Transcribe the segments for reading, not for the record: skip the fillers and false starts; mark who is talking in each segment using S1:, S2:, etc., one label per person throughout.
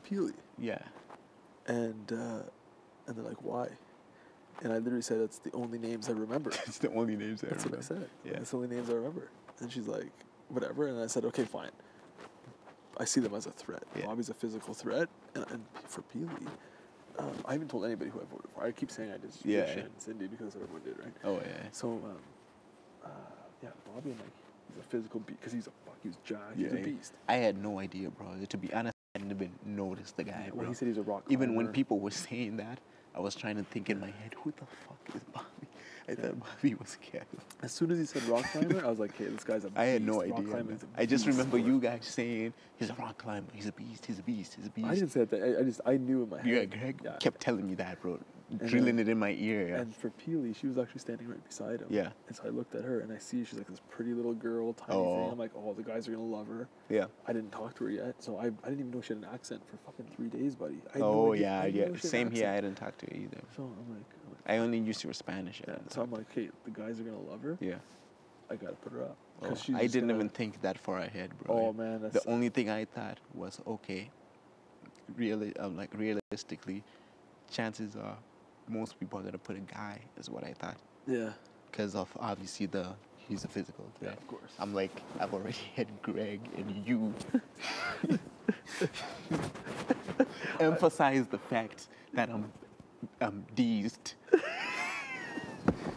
S1: Peely.
S2: Yeah.
S1: And they're like, why? And I literally said, that's the only names I remember.
S2: It's the only names I
S1: That's
S2: remember.
S1: what I said.
S2: Yeah.
S1: That's the only names I remember. And she's like, whatever. And I said, okay, fine. I see them as a threat.
S2: Yeah.
S1: Bobby's a physical threat. And for Peely, I haven't told anybody who I voted for. I keep saying I did
S2: Yeah.
S1: Shannon and Cindy because everyone did, right?
S2: Oh, yeah.
S1: So, yeah, Bobby, I'm like, he's a physical beast because he's jacked.
S2: Yeah,
S1: He's a beast.
S2: I had no idea, bro. To be honest, I didn't even notice the guy, bro.
S1: Well, he said he's a rock
S2: Even when
S1: climber.
S2: people were saying that, I was trying to think in my head, who the fuck is Bobby? I thought Bobby was Kev.
S1: As soon as he said rock climber, I was like, hey, this guy's a beast.
S2: I had no
S1: Rock
S2: idea.
S1: climbing
S2: Man.
S1: is a
S2: I just
S1: beast
S2: remember
S1: sport.
S2: you guys saying, he's a rock climber, he's a beast, he's a beast, he's a beast.
S1: I didn't say that. I knew in my head.
S2: Yeah, Greg
S1: Yeah.
S2: kept telling me that, bro.
S1: And
S2: Drilling
S1: then-
S2: it in my ear. Yeah.
S1: And for Peely, she was actually standing right beside him.
S2: Yeah.
S1: And so I looked at her and I see she's like this pretty little girl, tiny
S2: Oh.
S1: thing. I'm like, oh, the guys are gonna love her.
S2: Yeah.
S1: I didn't talk to her yet, so I didn't even know she had an accent for fucking 3 days, buddy. I had no
S2: Oh,
S1: idea-
S2: yeah,
S1: I didn't
S2: yeah.
S1: know she had an
S2: Same here. I
S1: accent.
S2: didn't talk to her either.
S1: So I'm like
S2: I only used your Spanish.
S1: yeah. So I'm like, hey, the guys are gonna love her.
S2: Yeah.
S1: I gotta put her up.
S2: Oh,
S1: 'Cause she's
S2: I
S1: just
S2: didn't
S1: gonna-
S2: even think that far ahead, bro.
S1: Oh man, that's
S2: The only thing I thought was, okay, really, realistically, chances are most people are gonna put a guy, is what I thought,
S1: yeah.
S2: because of obviously he's a physical
S1: Yeah,
S2: threat.
S1: of course.
S2: I'm like, I've already had Greg and you emphasize the fact that I'm deezed.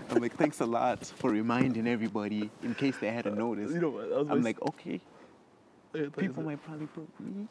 S2: I'm like, thanks a lot for reminding everybody in case they hadn't noticed.
S1: You know what? That was
S2: I'm
S1: my
S2: like, okay, people might probably put me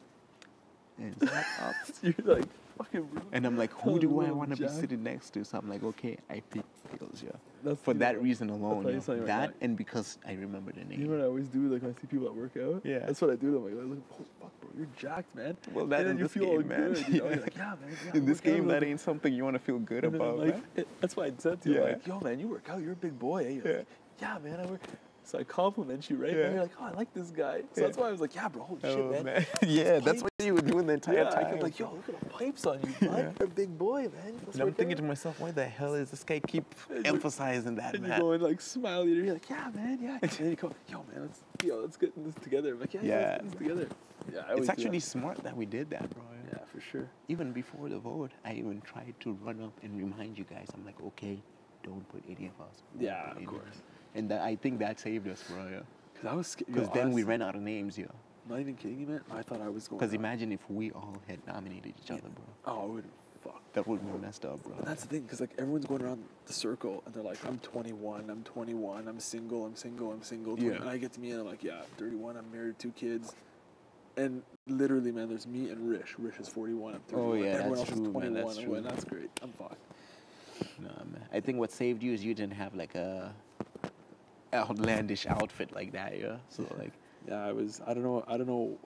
S2: and Zach up.
S1: You're like fucking.
S2: And I'm like,
S1: Oh,
S2: who do I
S1: little
S2: want to be
S1: Jack.
S2: sitting next to? So I'm like, okay, I pick Pickles, yeah.
S1: That's
S2: For
S1: you
S2: that
S1: know,
S2: reason
S1: I'll
S2: alone,
S1: tell you
S2: yeah.
S1: something right
S2: That
S1: now.
S2: and because I remember the name.
S1: You know what I always do? Like when I see people that work out.
S2: Yeah.
S1: That's what I do. I'm like, look, oh fuck, bro, you're jacked, man.
S2: Well, that
S1: and then
S2: in
S1: you
S2: this
S1: feel all
S2: game, man.
S1: good. You know? You're like, yeah, man. Yeah,
S2: In this
S1: work out
S2: game,
S1: a
S2: that
S1: little
S2: ain't something you want to feel good
S1: bit. And then I'm
S2: about,
S1: like,
S2: man.
S1: that's why I said to you,
S2: Yeah.
S1: like, yo, man, you work out. You're a big boy. Eh? You're
S2: Yeah.
S1: like, yeah, man, I work. So I compliment you, right?
S2: Yeah.
S1: And you're like, oh, I like this guy. So
S2: Yeah.
S1: that's why I was like, yeah, bro, holy
S2: Oh,
S1: shit, man.
S2: man. Yeah, that's
S1: pipes.
S2: what you were doing the entire
S1: Yeah, I
S2: time.
S1: kept like, yo, look at the pipes on you, bud.
S2: Yeah.
S1: You're a big boy, man. Let's
S2: And I'm
S1: work
S2: thinking
S1: out.
S2: to myself, why the hell is this guy keep
S1: And you-
S2: emphasizing that,
S1: And you
S2: man?
S1: go and like smile at her. You're like, yeah, man, yeah. And then you come, yo, man, let's get this together. I'm like, yeah,
S2: Yeah.
S1: let's get this together. Yeah, I always
S2: It's
S1: do
S2: actually
S1: that.
S2: smart that we did that, bro.
S1: Yeah, for sure.
S2: Even before the vote, I even tried to run up and remind you guys. I'm like, okay, don't put any of us. Don't
S1: Yeah,
S2: put
S1: of
S2: any
S1: course.
S2: us. And that, I think that saved us, bro. Yeah.
S1: Because I was scared.
S2: Because then we ran out of names, yeah.
S1: Not even kidding you, man. I thought I was going.
S2: Because
S1: out.
S2: imagine if we all had nominated each other, bro.
S1: Oh, I would. Fuck.
S2: That would be messed up, bro.
S1: And that's the thing, because like everyone's going around the circle and they're like, I'm 21, I'm 21, I'm single, I'm single, I'm single.
S2: Yeah.
S1: And I get to me and I'm like, yeah, I'm 31, I'm married, 2 kids. And literally, man, there's me and Rish. Rish is 41, I'm 31.
S2: Oh, yeah,
S1: Everyone
S2: that's
S1: else
S2: true,
S1: is
S2: man,
S1: 21.
S2: that's
S1: and
S2: true.
S1: That's great. I'm fucked.
S2: Nah, man. I think what saved you is you didn't have like a outlandish outfit like that, yeah. So like,
S1: Yeah, I don't know. I didn't.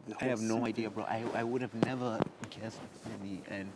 S1: the
S2: I
S1: whole
S2: have no
S1: suit
S2: idea,
S1: thing.
S2: bro. I would have never guessed Cindy and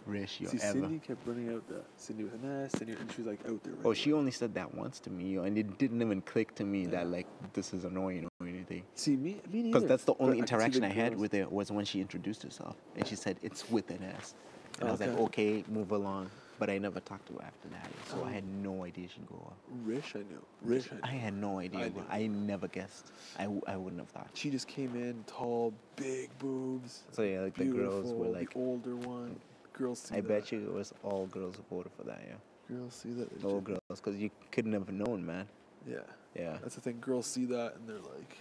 S2: Rish, yo,
S1: See,
S2: ever.
S1: Cindy kept running out the Cindy with an S, Cindy, and she was like out there. Right
S2: Oh, she only said that once to me, yo, and it didn't even click to me that like this is annoying or anything.
S1: See, me neither.
S2: Because that's the
S1: But
S2: only
S1: I could see
S2: interaction
S1: the
S2: I had
S1: girls.
S2: with her was when she introduced herself, and she said it's with an S, and I was like,
S1: Okay.
S2: okay, move along. But I never talked to her after that, so I had no idea she'd go up.
S1: Rish, I knew. Rish, I
S2: I
S1: knew.
S2: had no idea,
S1: I
S2: bro.
S1: knew.
S2: I never guessed. I wouldn't have thought.
S1: She just came in tall, big boobs.
S2: So yeah, like the girls were
S1: beautiful,
S2: like,
S1: the older one. Girls see
S2: I
S1: that.
S2: bet you it was all girls who voted for that, yeah.
S1: Girls see that. they're
S2: All
S1: just-
S2: girls, because you couldn't have known, man.
S1: Yeah.
S2: Yeah.
S1: That's the thing. Girls see that and they're like,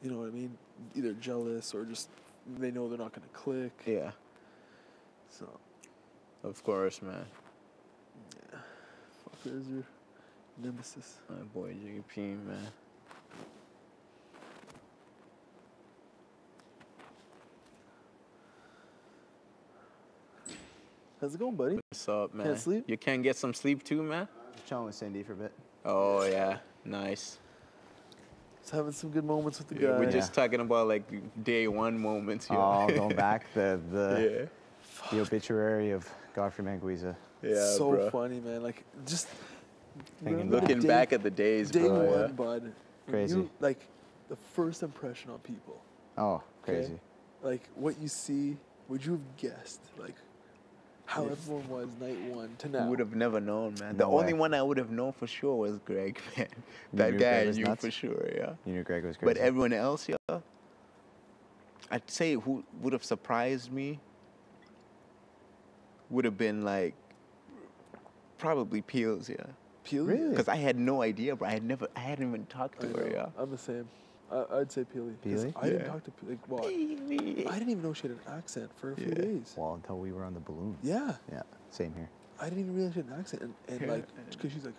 S1: you know what I mean? Either jealous or just they know they're not gonna click.
S2: Yeah,
S1: So
S2: of course, man.
S1: yeah. Fuck, there's your nemesis.
S2: My boy JP, man.
S1: How's it going, buddy?
S2: What's up, man?
S1: sleep?
S2: You can't get some sleep too, man?
S3: Just chilling with Cindy for a bit.
S2: Oh, yeah. Nice.
S1: Just having some good moments with the
S2: Yeah,
S1: guy.
S2: we're just talking about like day one moments here.
S3: Oh, going back the
S2: yeah.
S3: the obituary of Godfrey Manguiza.
S2: Yeah,
S1: so
S2: bro.
S1: funny, man. Like just
S3: Thinking
S1: remember the
S2: Looking
S1: day-
S2: back at the days,
S1: day
S2: bro.
S1: one,
S2: yeah.
S1: bud. when
S3: Crazy.
S1: You, like the first impression on people.
S3: Oh,
S1: Okay.
S3: crazy.
S1: Like what you see, would you have guessed? Like how everyone was night one to now.
S2: Would have never known, man. The
S3: No
S2: only
S3: way.
S2: one I would have known for sure was Greg, man.
S3: You
S2: That
S3: knew
S2: guy
S3: Greg
S2: I
S3: was
S2: knew
S3: nuts?
S2: for sure, yeah.
S3: You knew Greg was crazy.
S2: But everyone else, yeah. I'd say who would have surprised me would have been like probably Peels, yeah.
S1: Peely?
S3: Really?
S2: Because I had no idea, bro. I hadn't even talked to
S1: I
S2: her,
S1: know.
S2: yeah.
S1: I'm the same. I'd say Peely. 'Cause
S3: Peely?
S1: I didn't
S2: Yeah.
S1: talk to Peely. Well, I didn't even know she had an accent for a few
S2: Yeah.
S1: days.
S3: Well, until we were on the balloon.
S1: Yeah.
S3: Yeah, same here.
S1: I didn't even realize she had an accent. And
S2: Yeah.
S1: like, because she's like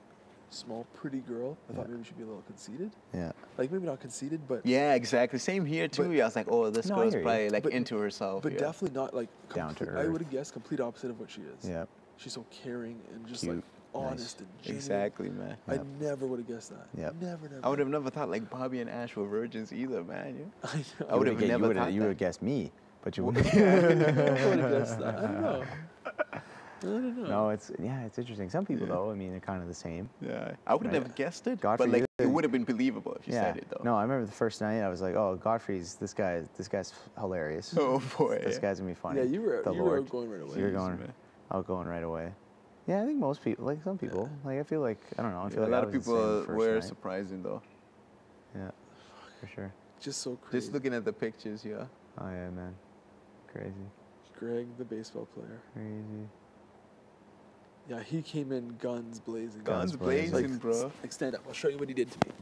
S1: small, pretty girl, I thought
S3: Yeah.
S1: maybe she'd be a little conceited.
S3: Yeah.
S1: Like, maybe not conceited, but
S2: Yeah, exactly. Same here too.
S1: But-
S2: yeah, I was like, oh, this
S3: No, I
S2: girl's
S3: hear you.
S2: probably like
S1: But-
S2: into herself.
S1: but
S2: yeah.
S1: definitely not like
S3: Down to
S1: I
S3: earth.
S1: would have guessed complete opposite of what she is.
S3: Yeah.
S1: She's so caring and just
S3: Cute.
S1: like honest and genuine.
S2: Exactly, man.
S1: I
S3: Yep.
S1: never would have guessed that.
S3: Yep.
S1: Never.
S2: I would have never thought like Bobby and Ash were virgins either, man. Yeah.
S1: I know.
S2: I would have
S3: You
S2: never
S3: would
S2: thought
S3: you would
S2: that.
S3: have guessed me, but you
S1: Well,
S3: wouldn't.
S1: yeah, I would have guessed that. I don't know. I don't know.
S3: No, it's interesting. Some people though, I mean, they're kind of the same.
S2: Yeah, I would have
S3: Right.
S2: never guessed it,
S3: Godfrey,
S2: but like
S3: you-
S2: it would have been believable if you
S3: Yeah.
S2: said it though.
S3: No, I remember the first night. I was like, oh, Godfrey's this guy's hilarious.
S2: Oh boy.
S3: This guy's gonna be funny.
S1: Yeah, you were
S3: The
S1: you
S3: Lord.
S1: were going right away.
S3: You were
S2: Jeez,
S3: going
S2: man.
S3: outgoing right away. Yeah, I think most people, like some people, like I feel like I don't know. I feel
S2: Yeah,
S3: like
S2: a lot
S3: I
S2: of
S3: was the same
S2: people
S3: the first
S2: were
S3: night.
S2: surprising though.
S3: Yeah, for sure.
S1: Just so crazy.
S2: Just looking at the pictures, yeah.
S3: Oh yeah, man, crazy,
S1: Greg, the baseball player.
S3: crazy.
S1: Yeah, he came in guns blazing.
S2: Guns
S3: blazing.
S2: blazing, bro.
S1: Like stand up. I'll show you what he did to me.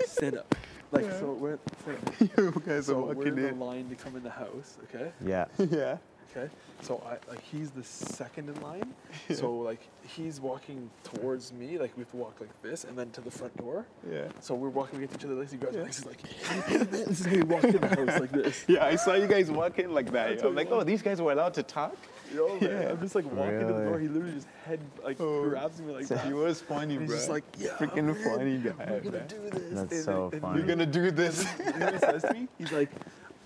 S1: Stand up. Like
S2: Yeah.
S1: so we're stand up.
S2: You guys
S1: So
S2: are
S1: we're
S2: walking
S1: in the
S2: in.
S1: line to come in the house. Okay.
S3: Yeah,
S2: Yeah.
S1: Okay. So he's the second in line. So like he's walking towards me. Like we have to walk like this and then to the front door.
S2: Yeah.
S1: So we're walking against each other. Like, you guys, this is like this is how we walk in the house like this.
S2: Yeah, I saw you guys walking like that.
S1: That's
S2: I'm
S1: what
S2: like,
S1: we
S2: oh,
S1: want.
S2: these guys were allowed to talk?
S1: You know,
S2: Yeah.
S1: I'm just like walking to the door.
S3: Really?
S1: He literally just head like
S2: Oh.
S1: grabs me like that.
S2: He was funny,
S1: And he's
S2: bro.
S1: just like, yeah,
S2: freaking
S1: man,
S2: funny guy.
S1: we're gonna
S2: man.
S1: do this.
S3: That's
S1: And
S3: so
S1: then-
S3: funny.
S2: We're gonna do this.
S1: You know what he says to me? He's like,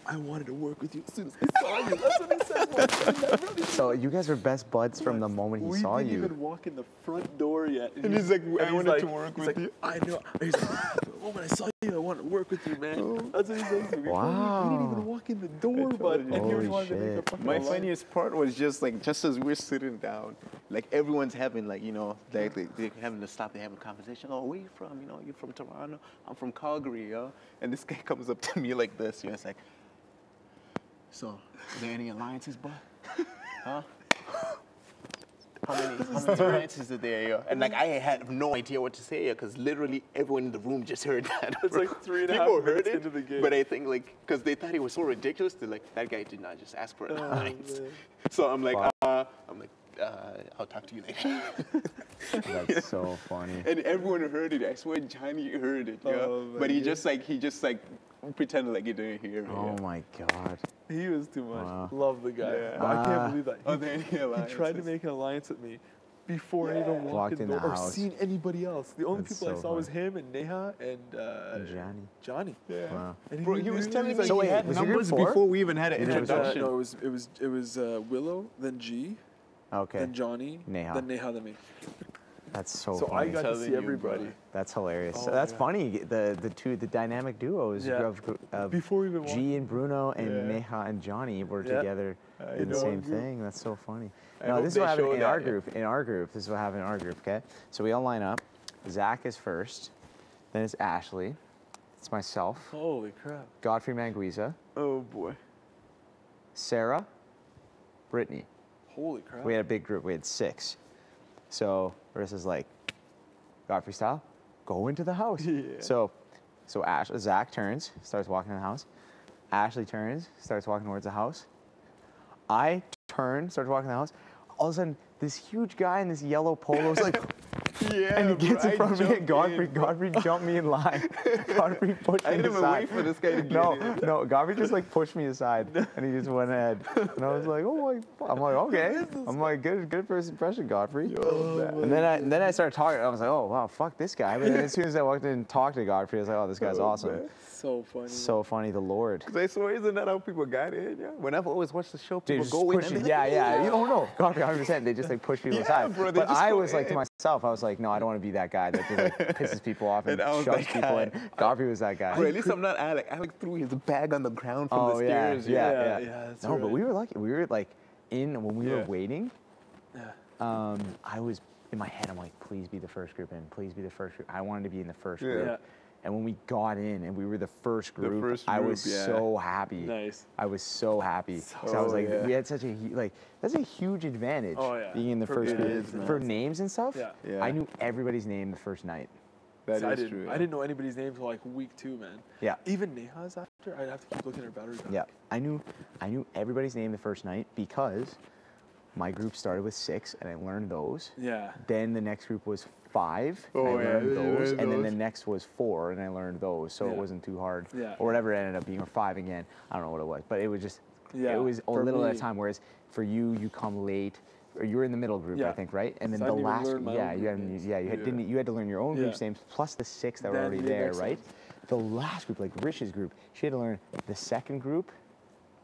S1: I wanted to work with you as soon as I saw you. That's what he said. Like,
S3: So you guys were best buds from the moment he
S1: we
S3: saw
S1: didn't
S3: you.
S1: even walk in the front door yet.
S2: And he's like, I
S1: he's
S2: wanted to
S1: like-
S2: work
S1: he's
S2: with
S1: like,
S2: you.
S1: I know. He's like, the moment I saw you, I wanted to work with you, man. That's what he says to me.
S3: Wow.
S1: We didn't even walk in the door,
S2: told
S1: but
S2: you.
S1: and he
S3: Holy
S1: wanted to make a
S3: shit.
S1: fucking
S2: My
S1: line.
S2: funniest part was just like, just as we're sitting down, like everyone's having like, you know, they're having to stop, they're having a conversation. Oh, where you from? You know, you're from Toronto. I'm from Calgary, yo. And this guy comes up to me like this, you know, it's like, so, are there any alliances, bud? Huh? How many alliances are there, yo? And like, I had no idea what to say, because literally everyone in the room just heard that.
S1: It's like 3.5
S2: People heard
S1: minutes
S2: it,
S1: into the game.
S2: but I think like, because they thought it was so ridiculous, they're like, that guy did not just ask for an
S1: Oh,
S2: alliance.
S1: man.
S2: So I'm like,
S3: Wow.
S2: I'll talk to you later.
S3: That's so funny.
S2: And everyone heard it. I swear Johnny heard it, yeah.
S1: Oh,
S2: But he
S1: man.
S2: just like pretended like he didn't hear me.
S3: Oh
S2: yeah.
S3: my god.
S1: He was too much.
S3: Wow.
S1: Love the guy.
S2: Yeah.
S1: But I
S3: Ah.
S1: can't believe that.
S2: Are there any
S1: He tried to
S2: alliances?
S1: make an alliance with me before I even walked in the door or
S3: house.
S1: seen anybody else. The only
S3: That's
S1: people I
S3: so
S1: saw was
S3: funny.
S1: him and Neha and
S3: And Johnny.
S1: Johnny.
S2: Yeah.
S3: Wow.
S1: And
S2: Bro, he was telling me
S1: like,
S3: So
S2: he
S3: wait,
S2: had
S3: was your group
S2: numbers
S3: four?
S2: before we even had an
S3: You know,
S2: introduction.
S1: no, it was Willow, then G,
S3: Okay.
S1: then Johnny,
S3: Neha.
S1: then Neha, then me.
S3: That's so
S1: So I
S3: funny.
S1: got to
S2: Telling
S1: see
S2: you,
S1: everybody
S2: bro.
S3: That's hilarious.
S1: Oh
S3: So
S1: my
S3: that's
S1: God.
S3: funny. The dynamic duos
S1: Yeah.
S3: of
S1: before we even walked.
S3: G and Bruno and
S2: Yeah.
S3: Neha and Johnny were
S1: Yeah.
S3: together
S2: I
S3: in the
S2: know.
S3: same
S1: Group.
S3: thing. That's so funny.
S2: I
S3: No,
S2: hope
S3: this is
S2: they
S3: what happened
S2: show
S3: in
S2: that,
S3: our
S2: yeah.
S3: group. In our group, this is what happened in our group. Okay, so we all line up. Zach is first, then it's Ashley, it's myself,
S1: Holy crap.
S3: Godfrey Manguiza,
S1: Oh boy.
S3: Sarah, Brittany.
S1: Holy crap.
S3: We had a big group. We had 6. So Marissa's like, Godfrey style, go into the house.
S1: Yeah.
S3: So Zach turns, starts walking in the house. Ashley turns, starts walking towards the house. I turn, starts walking in the house. All of a sudden, this huge guy in this yellow polo is like,
S2: Yeah,
S3: and he
S2: bro,
S3: gets in
S2: I
S3: front of me, and
S2: jumped in,
S3: Godfrey jumped me in line. Godfrey pushed
S2: I
S3: me
S2: didn't even
S3: aside.
S2: wait for this guy to get
S3: No,
S2: in.
S3: no, Godfrey just like pushed me aside, and he just went ahead. And I was like, oh my, I'm like, okay. I'm like, good first impression, Godfrey. And then I started talking. I was like, oh wow, fuck this guy. But then as soon as I walked in and talked to Godfrey, I was like, oh, this guy's
S2: Oh,
S3: awesome.
S2: man.
S1: So funny.
S3: So funny, the Lord.
S2: Because I swear, isn't that how people got in? Yeah. When I've always watched the show,
S3: Dude,
S2: people
S3: just
S2: go in
S3: push
S2: and
S3: you.
S2: they're
S3: Yeah,
S2: like,
S3: yeah. You don't know. Godfrey, 100%. They just like push people
S2: Yeah,
S3: aside.
S2: bro, they
S3: But
S2: just
S3: I
S2: go
S3: was like to
S2: in.
S3: myself, I was like, no, I don't want to be that guy that just like pisses people off and,
S2: And I was
S3: shoves
S2: that
S3: people
S2: guy.
S3: in. Godfrey was that guy.
S2: Bro, at least I'm not Alec. Alec threw his bag on the ground from
S3: Oh
S2: the
S3: yeah,
S2: stairs.
S3: yeah.
S1: Yeah, that's
S3: No, but
S1: right.
S3: we were lucky. We were like when we were
S2: Yeah.
S3: waiting.
S1: Yeah.
S3: I was in my head. I'm like, please be the first group in. Please be the first group. I wanted to be in the first
S2: Yeah.
S3: group.
S1: Yeah.
S3: And when we got in and we were the first group,
S2: first
S3: I
S2: group,
S3: was
S2: yeah.
S3: so happy.
S1: Nice.
S3: I was so happy. So I was
S2: Oh,
S3: like,
S2: yeah.
S3: we had such a that's a huge advantage.
S1: Oh, yeah.
S3: Being in the
S1: For
S3: first group
S1: names, man.
S3: for names and stuff.
S1: Yeah.
S2: Yeah.
S3: I knew everybody's name the first night.
S2: That
S1: See, I
S2: is
S1: didn't,
S2: true.
S1: I didn't know anybody's name until like week 2, man.
S3: Yeah.
S1: Even Neha's after, I'd have to keep looking at her battery back.
S3: Yeah, I knew everybody's name the first night because my group started with 6 and I learned those.
S1: Yeah.
S3: Then the next group was 5 and
S2: Oh,
S3: I
S2: yeah,
S3: learned
S2: you
S3: those,
S2: learned
S3: and then the
S2: those.
S3: next was 4 and I learned those, so
S1: Yeah.
S3: it wasn't too hard.
S1: Yeah.
S3: Or whatever it ended up being, or 5 again. I don't know what it was, but it was just
S1: Yeah,
S3: it was a
S1: for
S3: little at a
S1: me-
S3: time. Whereas for you, you come late. Or you were in the middle group, I
S1: Yeah.
S3: think, right? And then
S1: So I
S3: the
S1: didn't even
S3: last,
S1: learn my
S3: yeah,
S1: own
S3: you
S1: group
S3: hadn't,
S1: names.
S3: yeah, you had,
S2: Yeah.
S3: didn't, you had to learn your own group's
S1: Yeah.
S3: names plus the 6 that were
S1: Then
S3: already
S1: the
S3: there,
S1: next
S3: right?
S1: ones.
S3: The last group, like Rich's group, she had to learn the second group,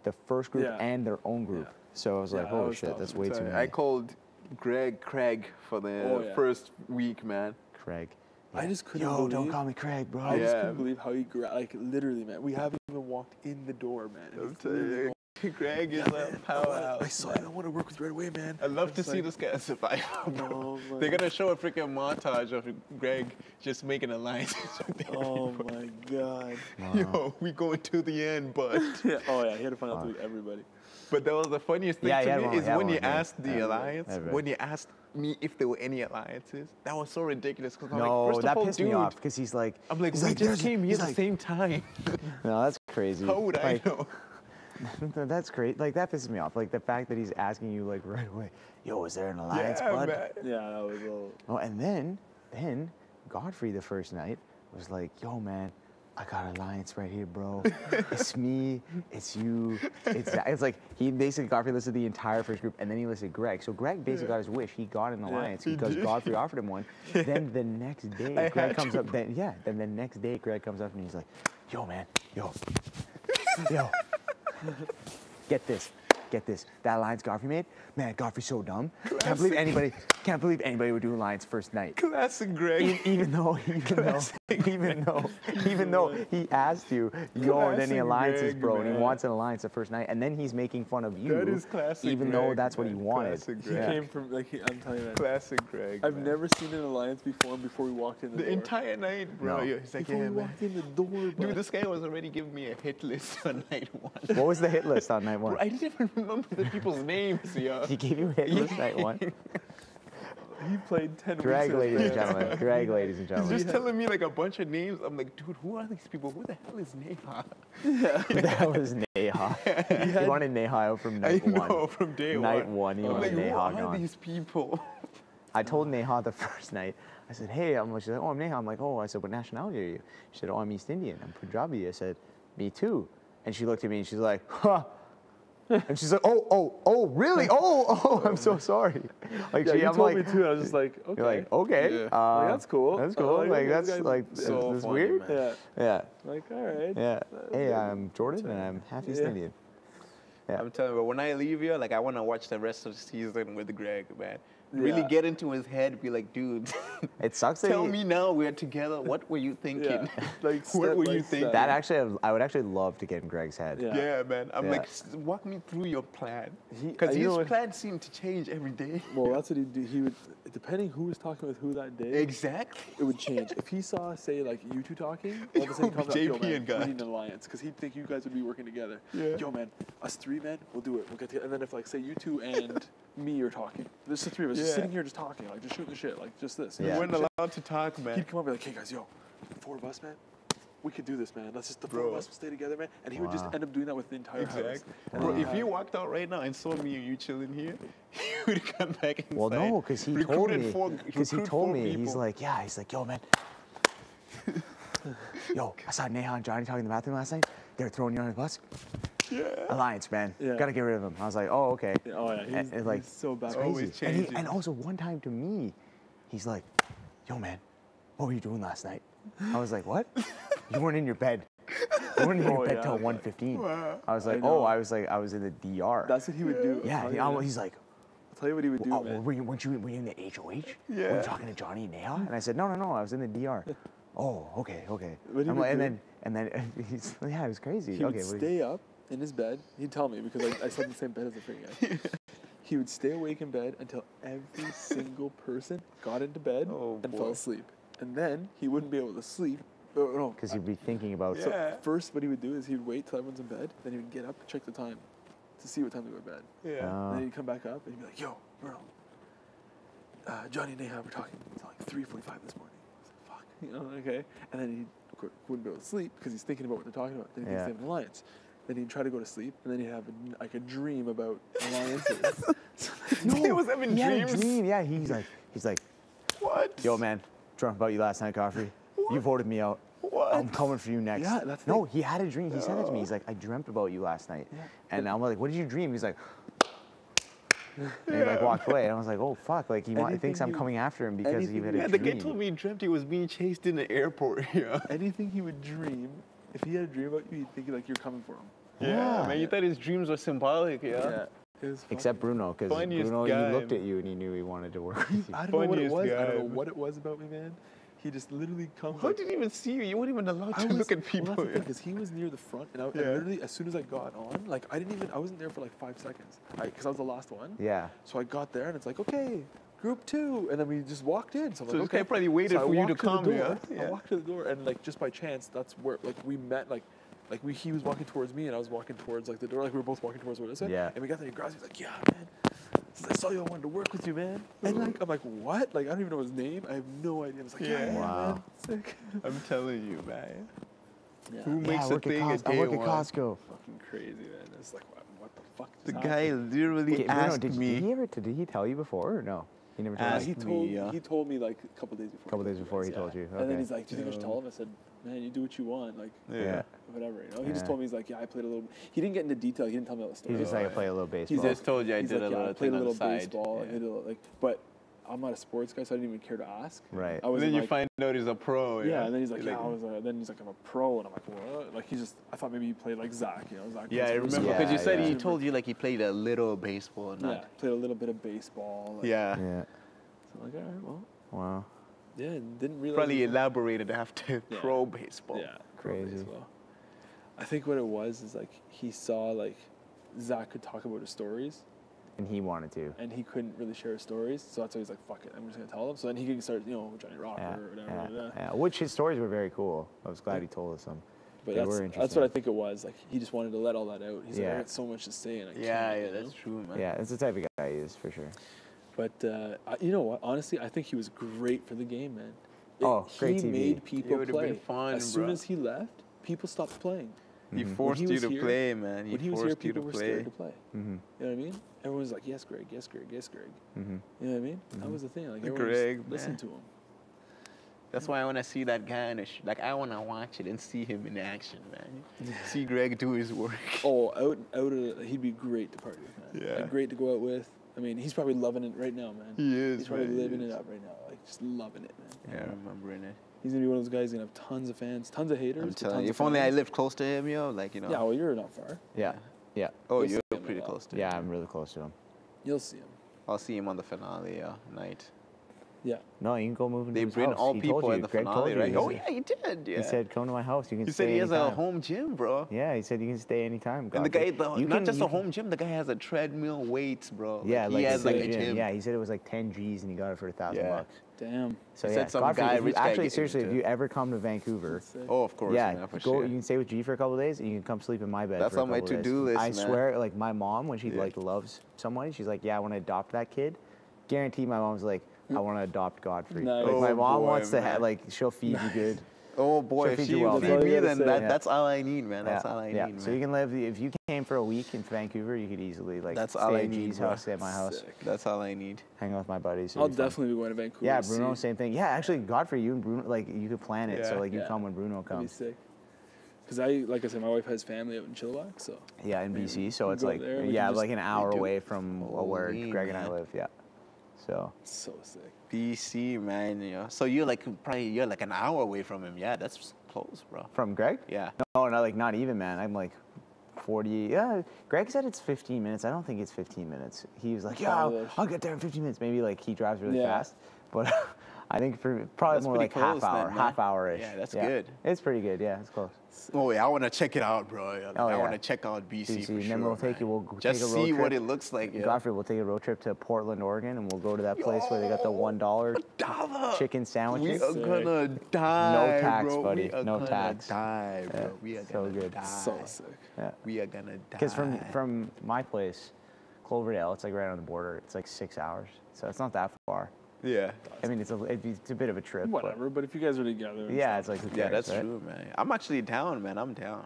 S3: the first group,
S1: Yeah.
S3: and their own group.
S1: Yeah.
S3: So I was
S1: Yeah,
S3: like,
S1: that
S3: holy
S1: was
S3: shit,
S1: tough.
S3: that's way too
S2: Sorry,
S3: many.
S2: I called Greg Craig for the
S1: Oh, yeah.
S2: first week, man.
S3: Craig.
S1: I just couldn't
S3: Yo,
S1: believe.
S3: don't call me Craig, bro.
S1: I just
S2: Yeah.
S1: couldn't believe how he like literally, man. We haven't even walked in the door, man. and
S2: I'm
S1: he's
S2: telling
S1: literally
S2: you, Greg is a powerhouse.
S1: I saw you. I want to work with you right away, man.
S2: I'd love to
S1: It's
S2: see
S1: like,
S2: this guy survive.
S1: Oh, my
S2: They're gonna show a freaking montage of Greg just making alliances with
S1: Oh
S2: everybody.
S1: my god.
S2: Yo, we going to the end, but
S1: Yeah. Oh yeah, he had to find out through everybody.
S2: but that was the funniest thing
S3: Yeah, he
S2: to
S3: had
S2: me
S3: one,
S2: is
S3: he had
S2: when
S3: one
S2: you
S3: with me.
S2: asked the
S3: Yeah,
S2: alliance,
S3: everybody.
S2: when you asked me if there were any alliances, that was so ridiculous. 'Cause I'm
S3: No,
S2: like, first
S3: that
S2: of all,
S3: pissed
S2: dude,
S3: me off because he's like,
S2: I'm like,
S3: he's
S2: we
S3: like,
S2: just
S3: "There's-"
S2: came here
S3: he's
S2: at the
S3: like,
S2: same time.
S3: No, that's crazy.
S2: How would
S3: Like,
S2: I know?
S3: That's great. Like that pisses me off. Like the fact that he's asking you like right away, yo, is there an alliance, bud?
S2: man.
S1: Yeah, that was a little.
S3: Oh, and then Godfrey the first night was like, yo, man, I got an alliance right here, bro. It's me, it's you, it's like he basically Godfrey listed the entire first group, and then he listed Greg. So Greg basically got his wish. He got an alliance
S2: he
S3: because
S2: did.
S3: Godfrey offered him one. Then the next day,
S2: I
S3: Greg
S2: had
S3: comes
S2: to.
S3: up. Then the next day, Greg comes up and he's like, yo, man, yo, get this. That alliance Godfrey made, man, Godfrey's so dumb. Can't believe anybody would do alliance first night.
S2: Classic Greg.
S3: Even though he asked you, yo, and any
S2: Classic
S3: alliances,
S2: Greg,
S3: bro, and he
S2: man.
S3: wants an alliance the first night, and then he's making fun of you.
S2: That is classic
S3: even though
S2: Greg,
S3: that's what he
S2: man.
S3: wanted.
S2: Classic
S1: He
S2: Greg.
S1: came from like I'm telling you, man.
S2: Classic Greg.
S1: I've
S2: man.
S1: never seen an alliance before him before we walked in the
S2: The
S1: door.
S2: entire night, bro.
S3: No.
S2: Yo, he's like,
S1: Before
S2: yeah,
S1: we
S2: man.
S1: walked in the door, bro.
S2: Dude, this guy was already giving me a hit list on night 1.
S3: What was the hit list on night
S2: Bro,
S3: one?
S2: I didn't even remember the people's names, yo.
S3: He gave you a hit list night one.
S1: He played 10
S3: Greg,
S1: weeks.
S3: ladies and gentlemen. Greg, ladies and
S2: He's
S3: gentlemen.
S2: just telling me like a bunch of names. I'm like, dude, who are these people? Who the hell is Neha?
S3: That was Neha. He wanted Neha out from
S2: I
S3: night one.
S2: know from day one.
S3: Night one, he
S2: I'm
S3: wanted
S2: like, who
S3: Neha
S2: are
S3: gone.
S2: these people?
S3: I told Neha the first night, I said, hey, she's like, oh, I'm Neha. I'm like, oh, I said, what nationality are you? She said, oh, I'm East Indian. I'm Punjabi. I said, me too. And she looked at me and she's like, huh. And she's like, oh, really? Oh, I'm so sorry. Like,
S1: Yeah, you
S3: I'm
S1: told
S3: like,
S1: me too. I was just like, okay.
S3: you're like, okay.
S2: Yeah.
S1: Like, that's cool.
S3: That's cool.
S1: Like,
S3: Like,
S1: those
S3: that's
S1: guys-
S3: like,
S2: So
S3: that's
S2: funny,
S3: weird.
S2: man.
S1: Yeah.
S3: Yeah,
S1: Like, all right.
S3: yeah. Hey,
S1: good.
S3: I'm Jordan and I'm half East
S1: Yeah.
S3: Indian. Yeah.
S2: I'm telling you, when I leave here, like I want to watch the rest of the season with Greg, man. Really
S1: Yeah.
S2: get into his head, be like, dude,
S3: It sucks that
S2: tell
S3: he-
S2: me now we're together. What were you thinking?
S1: Yeah. Like,
S2: what
S1: step
S2: were
S1: by
S2: you
S1: step.
S2: thinking?
S3: that actually, I would actually love to get in Greg's head.
S1: Yeah.
S2: Yeah, man. I'm
S3: Yeah.
S2: like, walk me through your plan.
S1: He-
S2: Because
S1: you know
S2: his
S1: what-
S2: plan seemed to change every day.
S1: Well, that's what he'd do. He would, depending who was talking with who that day,
S2: Exactly.
S1: it would change. If he saw, say, like you two talking, all of a sudden comes up, yo,
S2: JP
S1: man,
S2: and
S1: we
S2: God.
S1: need an alliance, because he'd think you guys would be working together.
S2: Yeah.
S1: Yo, man, us 3 men, we'll do it. We'll get together. And then if, like, say you two and me are talking, there's the 3 of us just
S2: Yeah.
S1: sitting here just talking, like just shooting the shit, like just this.
S3: Yeah.
S2: We weren't allowed to talk, man.
S1: He'd come up and be like, hey guys, yo, the 4 of us, man, we could do this, man. Let's just, the 4 of
S2: Bro.
S1: us will stay together, man. And he would just
S3: Wow.
S1: end up doing that with the entire house.
S2: Exactly.
S1: And
S2: Bro,
S1: then
S2: if you walked out right now and saw me and you chilling here, you would come back inside.
S3: Well, no, because he told
S2: Recruited
S3: me.
S2: four-
S3: Because he
S2: recruit
S3: told
S2: 4
S3: me, he's
S2: people.
S3: like, yeah, he's like, yo, man. Yo, I saw Neha and Johnny talking in the bathroom last night. They were throwing you on the bus.
S2: Yeah.
S3: Alliance, man.
S1: Yeah.
S3: Gotta get rid of him. I was like, oh, okay.
S1: Oh, yeah,
S3: And
S1: he's,
S3: it's like,
S1: he's so bad.
S2: Always
S3: crazy. And, he,
S2: changing.
S3: and also one time to me, he's like, yo, man, what were you doing last night? I was like, what? You weren't in your bed. You weren't in your
S1: Oh,
S3: bed
S1: yeah.
S3: till 1:15.
S2: Wow.
S3: I was like,
S1: I know.
S3: I was in the DR.
S1: That's what he would do.
S3: yeah,
S1: I'll
S3: he,
S1: tell you,
S3: he's like,
S1: I'll tell you what he would do,
S3: oh,
S1: man.
S3: were you in the HOH? Were
S2: Yeah.
S3: you talking to Johnny and Neha? And I said, no, I was in the DR. Oh, okay.
S1: What he
S3: I'm
S1: would
S3: like,
S1: do-
S3: and then he's, yeah, it was crazy.
S1: He
S3: okay,
S1: would
S3: what do you-
S1: stay up in his bed. He'd tell me because I slept in the same bed as the freaking guy. He would stay awake in bed until every single person got into bed
S2: Oh,
S1: and
S2: boy.
S1: fell asleep. And then he wouldn't be able to sleep No.
S3: Because he'd be thinking about.
S2: Yeah.
S1: First, what he would do is he'd wait till everyone's in bed, then he would get up, check the time, to see what time to go to bed.
S2: Yeah.
S1: And then he'd come back up and he'd be like, "Yo, Bruno, Johnny and Ahab were talking until like 3:45 this morning." I was like, "Fuck," you know, okay. And then he wouldn't be able to sleep because he's thinking about what they're talking about. Then he thinks they have an alliance. Then he'd try to go to sleep, and then he'd have a dream about alliances.
S2: He was having
S3: he had a
S2: dreams.
S3: dream. Yeah, he's like,
S2: What?
S3: yo, man, drunk about you last night, Godfrey. You voted me out.
S2: What?
S3: I'm coming for you next.
S1: Yeah, that's
S3: no, he had a dream. He said that to me. He's like, I dreamt about you last night.
S1: Yeah.
S3: And I'm like, what did you dream? He's like, and he like walked away. And I was like, oh fuck, like he
S1: Anything
S3: thinks I'm
S1: you-
S3: coming after him because he
S1: anything
S3: had
S1: you-
S3: a
S2: Yeah,
S3: dream.
S2: the guy told me he dreamt he was being chased in the airport. Yeah.
S1: Anything he would dream, if he had a dream about you, he'd think like you're coming for him.
S3: Yeah.
S2: Man, you thought his dreams were symbolic, yeah?
S1: It was
S3: Except
S1: fucking-
S3: Bruno, because
S2: Funniest
S3: Bruno,
S2: guy.
S3: he looked at you and he knew he wanted to work with you.
S1: I don't know what it
S2: Funniest
S1: was. I
S2: guy.
S1: don't know what it was about me, man. He just literally comes.
S2: How
S1: like,
S2: did he even see you? You weren't even allowed
S1: I
S2: to
S1: was-
S2: look at people.
S1: Well, because he was near the front, and, and
S2: Yeah.
S1: literally as soon as I got on, like I wasn't there for like 5 seconds, because I was the last one.
S3: Yeah.
S1: So I got there, and it's like, okay, group 2, and then we just walked in. So I'm
S2: So
S1: like,
S2: this
S1: okay.
S2: guy probably waited
S1: I
S2: for you to
S1: walked the
S2: come,
S1: door.
S2: yeah?
S1: I
S2: Yeah.
S1: walked to the door, and like just by chance, that's where like we met, he was walking towards me, and I was walking towards like the door, like we were both walking towards where this way.
S3: Yeah.
S1: And we got there, he grabs me, he's like, yeah, man. Since I saw you, I wanted to work with you, man. And like, I'm like, what? Like, I don't even know his name. I have no idea. I was like, yeah,
S2: Yeah.
S3: Wow.
S1: man. Sick.
S2: I'm telling you, man.
S1: Yeah.
S2: Who
S3: Yeah,
S2: makes
S3: I
S2: a
S3: work at
S2: thing a
S3: I
S2: day
S3: work at
S2: one?
S3: Costco.
S1: Fucking crazy, man. It's like, what the fuck
S2: The
S1: just
S2: guy
S1: happened?
S2: literally
S3: Okay, Bruno,
S2: asked
S3: did
S2: me.
S3: he tell you before or no? He never told
S2: Asked
S3: you?
S2: me,
S1: He told me like a couple days before.
S3: A couple days before he told you,
S1: And then
S3: okay.
S1: he's like, do you think I should tell him? I said, man, you do what you want. Like,
S2: Yeah.
S1: whatever, you know? He just
S3: Yeah.
S1: told me, he's like, yeah, I played a little. He didn't get into detail. He didn't tell me all the story.
S3: He's just like, I play a little baseball.
S2: He just told you I
S1: He's
S2: did
S1: like,
S2: a
S1: yeah, I
S2: little
S1: played
S2: thing
S1: a
S2: on the
S1: little
S2: side.
S1: baseball. I
S2: Yeah.
S1: did a little, like, but I'm not a sports guy, so I didn't even care to ask.
S3: Right.
S1: I
S2: And
S1: was
S2: then you
S1: like,
S2: find out he's a pro.
S1: yeah, and then he's like,
S2: You're
S1: yeah, then he's like, I'm a pro, and I'm like, what? Like, I thought maybe he played like Zach, you know? Zach
S2: Yeah, I
S1: plays for
S2: remember
S1: Zach.
S2: because you said
S3: Yeah.
S2: he told you like he played a little baseball.
S1: Yeah,
S2: Not,
S1: played a little bit of baseball. Like,
S2: yeah.
S3: Yeah.
S1: So I'm like, all right, well,
S3: Wow.
S1: yeah, didn't realize.
S2: Probably
S1: it was-
S2: elaborated after
S1: Yeah.
S2: pro baseball.
S1: Yeah, pro
S3: Crazy.
S1: baseball. I think what it was is like he saw like Zach could talk about his stories,
S3: And he wanted to.
S1: and he couldn't really share his stories, so that's why he's like, "Fuck it, I'm just gonna tell them." So then he could start, Johnny Rocker
S3: Yeah,
S1: or whatever.
S3: yeah,
S1: yeah.
S3: yeah. Which his stories were very cool. I was glad he told us some.
S1: But
S3: They were
S1: that's what I
S3: interesting.
S1: think it was. Like he just wanted to let all that out. He's like,
S3: Yeah.
S1: I got so much to say, and I
S2: Yeah,
S1: can't.
S2: yeah,
S1: you know?
S2: that's true, man.
S3: Yeah, it's the type of guy he is for sure.
S1: But you know what? Honestly, I think he was great for the game, man.
S3: Oh, great
S1: he
S3: TV.
S1: made people
S2: would've
S1: play.
S2: been fun,
S1: as soon
S2: bro.
S1: as he left, people stopped playing.
S2: He
S3: Mhm.
S2: forced
S1: When he
S2: you
S1: was
S2: to
S1: here-
S2: play, man.
S1: When he was
S2: forced
S1: here,
S2: you to
S1: people were
S2: play.
S1: scared to play.
S3: Mm-hmm.
S1: You know what I mean? Everyone was like, "Yes, Greg. Yes, Greg. Yes, Greg."
S3: Mm-hmm.
S1: You know what I mean? That was the thing. Like
S2: The
S1: everyone
S2: Greg,
S1: just listened
S2: man.
S1: to him.
S2: That's why I want to see that guy in like I want to watch it and see him in action, man. See Greg do his work.
S1: Oh, he'd be great to party with, man.
S2: Yeah.
S1: Like, great to go out with. I mean, he's probably loving it right now, man.
S2: He is,
S1: He's probably
S2: man, he
S1: living
S2: is.
S1: it up right now. Like, just loving it, man.
S2: Yeah, I remember it.
S1: He's gonna be one of those guys gonna have tons of fans, tons of haters.
S2: I'm
S1: but
S2: telling
S1: tons
S2: you,
S1: of
S2: if only I
S1: fans.
S2: lived close to him, like
S1: Yeah, well, you're not far.
S3: Yeah. Yeah.
S2: Oh,
S1: You'll
S2: you're
S1: see him a
S2: pretty
S1: lot.
S2: close to
S3: Yeah,
S2: him.
S3: I'm really close to him.
S1: You'll see him.
S2: I'll see him on the finale night.
S1: Yeah.
S3: No, you can go move into
S2: They
S3: his
S2: bring
S3: house.
S2: all
S3: He
S2: people
S3: told
S2: at
S3: you.
S2: the
S3: Greg told
S2: finale,
S3: you.
S2: right?
S3: He
S2: Oh,
S3: said-
S2: yeah, he did. Yeah.
S3: He said, "Come to my house. You can
S2: He
S3: stay
S2: said he has a
S3: anytime."
S2: home gym, bro.
S3: Yeah, he said you can stay anytime.
S2: And the guy,
S3: Godfrey.
S2: not just a
S3: you can-
S2: home gym, the guy has a treadmill, weights, bro.
S3: Yeah,
S2: he has like a
S3: gym.
S2: gym.
S3: Yeah, he said it was like 10 G's and he got it for $1,000
S2: Yeah.
S3: bucks.
S1: Damn.
S3: So
S2: He
S3: yeah,
S2: said some
S3: Godfrey,
S2: guy,
S3: if you,
S2: rich guy
S3: actually
S2: getting
S3: seriously, if
S2: into
S3: you
S2: it.
S3: ever come to Vancouver,
S1: Sick.
S2: Oh, of course,
S3: yeah,
S2: man, for
S3: go.
S2: sure.
S3: You can stay with G for a couple of days, and you can come sleep in my bed.
S2: That's
S3: for a
S2: on my
S3: couple of
S2: to-do
S3: days.
S2: list,
S3: I
S2: man.
S3: swear, like my mom, when she
S2: Yeah.
S3: like loves someone, she's like, "Yeah, I want to adopt that kid." Guarantee, my mom's like, "I want to adopt Godfrey."
S1: Nice.
S3: Like my
S2: Oh,
S3: mom
S2: boy,
S3: wants to
S2: man.
S3: like she'll feed you good.
S2: Oh boy,
S3: She'll
S2: if
S3: feed
S2: she
S3: you well,
S2: feed
S3: man.
S1: That's all
S2: me,
S1: you
S2: then
S1: gotta say.
S3: Yeah.
S2: that's all I need, man. That's
S3: yeah,
S2: all I
S3: yeah.
S2: need,
S3: So
S2: man.
S3: you can live if you came for a week in Vancouver, you could easily like
S2: That's
S3: stay
S2: all I
S3: at
S2: need,
S3: G's
S2: bro.
S3: house, stay at my house,
S1: Sick.
S2: That's all I need.
S3: hang out with my buddies.
S1: I'll definitely be going to Vancouver.
S3: Yeah,
S1: to
S3: Bruno,
S1: see.
S3: same thing. Yeah, actually, Godfrey, you and Bruno, like you could plan it. So
S2: Yeah.
S3: like you
S1: Yeah.
S3: come when Bruno
S1: That'd be
S3: comes.
S1: sick. Because like I said, my wife has family out in Chilliwack, so
S3: Yeah, in BC. So
S1: we
S3: it's
S1: go
S3: like
S1: there, we
S3: yeah,
S1: can
S3: like
S1: just
S3: an hour
S2: do-
S3: away from where
S2: Holy
S3: Greg and I
S2: man.
S3: live. Yeah. So
S1: it's so sick.
S2: BC, man. So you're like an hour away from him. Yeah, that's close, bro.
S3: from Greg?
S2: Yeah.
S3: No, not like not even, man. I'm like 40. Yeah, Greg said it's 15 minutes. I don't think it's 15 minutes. He was like, yeah,
S1: Probably.
S3: I'll get there in 15 minutes. Maybe like he drives really
S1: Yeah.
S3: fast, but I think for probably
S2: That's
S3: more
S2: pretty
S3: like half
S2: close then,
S3: hour,
S2: man.
S3: half hour-ish.
S2: Yeah, that's good.
S3: It's pretty good. Yeah, it's close.
S2: Oh yeah, I want to check it out, bro.
S3: Oh,
S2: I
S3: yeah.
S2: want to check out BC, for
S3: BC,
S2: sure.
S3: and then we'll take
S2: man.
S3: you. We'll take
S2: just
S3: a road
S2: see
S3: trip.
S2: what it looks like. Yeah.
S3: Godfrey, we'll take a road trip to Portland, Oregon, and we'll go to that place where they got the $1
S2: $1
S3: chicken
S2: We
S3: sandwiches.
S2: are gonna die,
S3: tax,
S2: bro.
S3: buddy.
S2: We are
S3: No
S2: gonna
S3: tax.
S2: die, bro.
S3: Yeah,
S2: We are
S3: so
S2: gonna
S3: good.
S2: die.
S1: So sick.
S3: Yeah.
S2: We are gonna die.
S3: Because from my place, Cloverdale, it's like right on the border. It's like 6 hours, so it's not that far.
S2: Yeah.
S3: I mean, it's a bit of a trip. but-
S1: Whatever, but if you guys are together. and
S3: Yeah,
S1: stuff,
S3: it's like who
S2: Yeah,
S3: cares,
S2: that's
S3: right?
S2: true, man. I'm actually down, man. I'm down.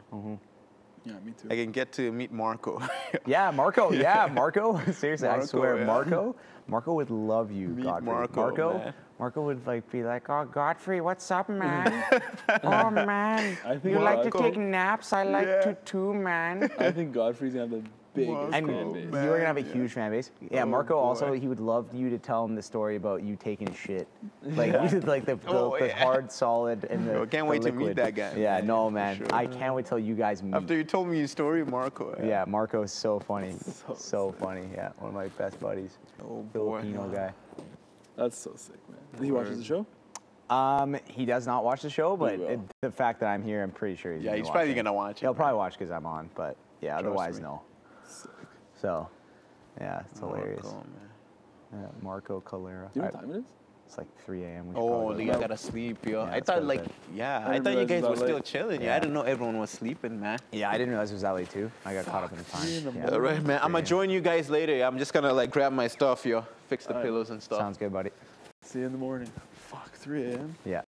S1: Yeah, me too.
S2: I can get to meet Marco.
S3: Yeah, Marco. Yeah, Marco. Seriously, I
S2: Marco,
S3: swear,
S2: yeah.
S3: Marco would love you,
S2: Meet
S3: Godfrey.
S2: Marco, man.
S3: Marco would like be like, "Oh, Godfrey, what's up, man? Oh, man,
S1: I think
S3: you like to
S2: Marco-
S3: take naps? I like
S2: Yeah.
S3: to too, man."
S1: I think Godfrey's gonna have the biggest
S2: Marco,
S3: And
S1: fan
S3: you
S1: base.
S2: man.
S3: were gonna have a
S2: yeah.
S3: huge fan base. Yeah,
S2: Oh,
S3: Marco also
S2: boy.
S3: he would love you to tell him the story about you taking a shit, like like the
S2: Oh, yeah.
S3: hard solid and the.
S2: Yo, can't
S3: the
S2: wait to meet
S3: liquid.
S2: that guy,
S3: Yeah,
S2: man,
S3: no
S2: for
S3: man,
S2: sure.
S3: I can't wait till you guys meet.
S2: After you told me your story, Marco.
S3: Yeah, Marco is so funny,
S1: So
S3: so funny. Yeah, one of my best buddies,
S2: Oh boy.
S3: Filipino guy.
S1: That's so sick, man. He watches the show?
S3: He does not watch the show, but
S1: will.
S3: the fact that I'm here, I'm pretty sure he's.
S2: Yeah,
S3: gonna
S2: he's
S3: watch
S2: probably
S3: it.
S2: gonna watch it.
S3: He'll probably watch because I'm on, but yeah, otherwise
S2: me.
S3: no.
S1: Sick.
S3: So, yeah, it's hilarious.
S2: Marco, man.
S3: Yeah, Marco Calera.
S1: Do you know what time it is?
S3: It's like 3 a.m. We should
S2: Oh,
S3: probably
S2: you
S3: go.
S2: gotta sleep, yo.
S3: Yeah,
S2: I
S3: let's
S2: thought
S3: go to
S2: like,
S3: bed.
S2: yeah,
S1: I
S2: I thought you
S1: realized
S2: guys
S1: it
S2: were
S1: was
S2: still
S1: late.
S2: chilling. Yeah,
S3: Yeah.
S2: I didn't know everyone was sleeping, man.
S3: Yeah, I didn't realize it was that late too. I got caught up in the time.
S1: 3 in the
S3: Yeah.
S1: morning.
S2: All right, man. I'm
S3: 3
S2: gonna
S3: a.m.
S2: join you guys later. I'm just gonna like grab my stuff, yo. Fix the
S1: All right.
S2: pillows and stuff.
S3: Sounds good, buddy.
S1: See you in the morning. Fuck, 3 a.m.?
S3: Yeah.